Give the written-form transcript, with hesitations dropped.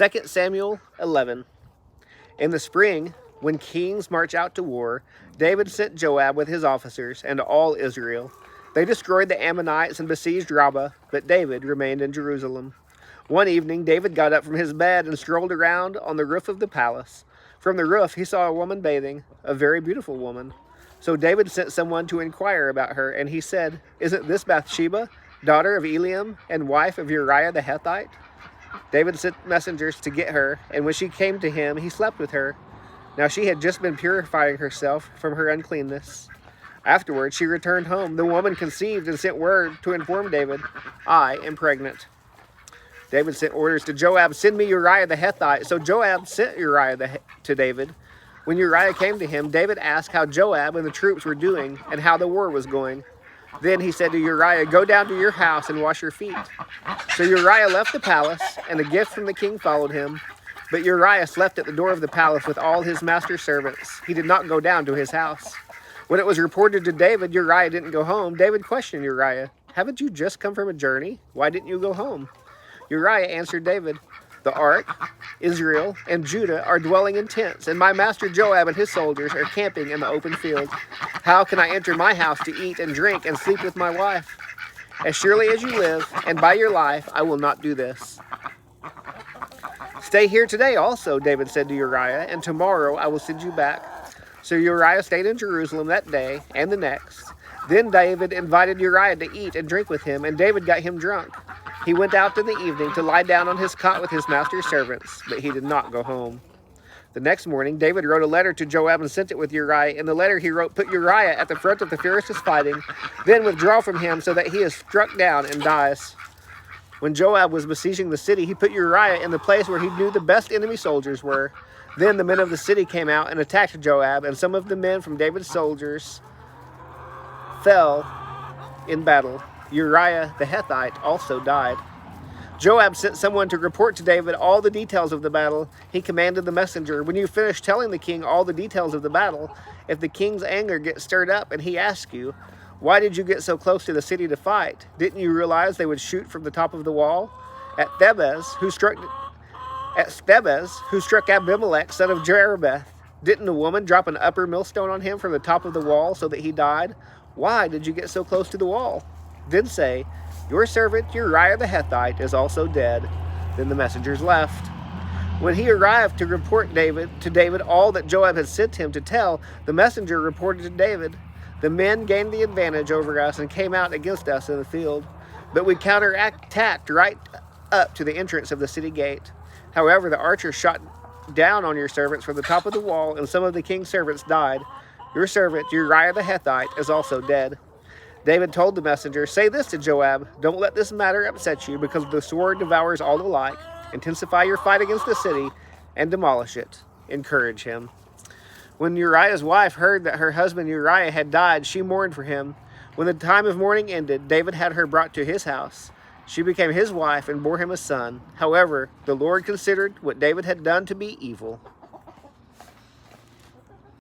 2 Samuel 11. In the spring, when kings march out to war, David sent Joab with his officers and all Israel. They destroyed the Ammonites and besieged Rabbah, but David remained in Jerusalem. One evening, David got up from his bed and strolled around on the roof of the palace. From the roof, he saw a woman bathing, a very beautiful woman. So David sent someone to inquire about her, and he said, "Isn't this Bathsheba, daughter of Eliam and wife of Uriah the Hittite?" David sent messengers to get her, and when she came to him, he slept with her. Now she had just been purifying herself from her uncleanness. Afterwards, she returned home. The woman conceived and sent word to inform David, "I am pregnant." David sent orders to Joab, "Send me Uriah the Hittite." So Joab sent Uriah to David. When Uriah came to him, David asked how Joab and the troops were doing and how the war was going. Then he said to Uriah, "Go down to your house and wash your feet." So Uriah left the palace, and a gift from the king followed him. But Uriah slept at the door of the palace with all his master's servants. He did not go down to his house. When it was reported to David Uriah didn't go home, David questioned Uriah, "Haven't you just come from a journey? Why didn't you go home?" Uriah answered David, "The ark, Israel, and Judah are dwelling in tents, and my master Joab and his soldiers are camping in the open field. How can I enter my house to eat and drink and sleep with my wife? As surely as you live, and by your life, I will not do this." "Stay here today also," David said to Uriah, "and tomorrow I will send you back." So Uriah stayed in Jerusalem that day and the next. Then David invited Uriah to eat and drink with him, and David got him drunk. He went out in the evening to lie down on his cot with his master's servants, but he did not go home. The next morning, David wrote a letter to Joab and sent it with Uriah. In the letter he wrote, "Put Uriah at the front of the fiercest fighting, then withdraw from him so that he is struck down and dies." When Joab was besieging the city, he put Uriah in the place where he knew the best enemy soldiers were. Then the men of the city came out and attacked Joab, and some of the men from David's soldiers fell in battle. Uriah the Hittite also died. Joab sent someone to report to David all the details of the battle. He commanded the messenger, "When you finish telling the king all the details of the battle, if the king's anger gets stirred up and he asks you, 'Why did you get so close to the city to fight? Didn't you realize they would shoot from the top of the wall?' At Thebez, who struck Abimelech, son of Jerubbeth, didn't a woman drop an upper millstone on him from the top of the wall so that he died? Why did you get so close to the wall? Then say, 'Your servant Uriah the Hittite is also dead.'" Then the messengers left. When he arrived to report to David all that Joab had sent him to tell, the messenger reported to David, "The men gained the advantage over us and came out against us in the field, but we counterattacked right up to the entrance of the city gate. However, the archers shot down on your servants from the top of the wall, and some of the king's servants died. Your servant Uriah the Hittite is also dead." David told the messenger, "Say this to Joab, 'Don't let this matter upset you, because the sword devours all alike. Intensify your fight against the city and demolish it. Encourage him.'" When Uriah's wife heard that her husband Uriah had died, she mourned for him. When the time of mourning ended, David had her brought to his house. She became his wife and bore him a son. However, the Lord considered what David had done to be evil.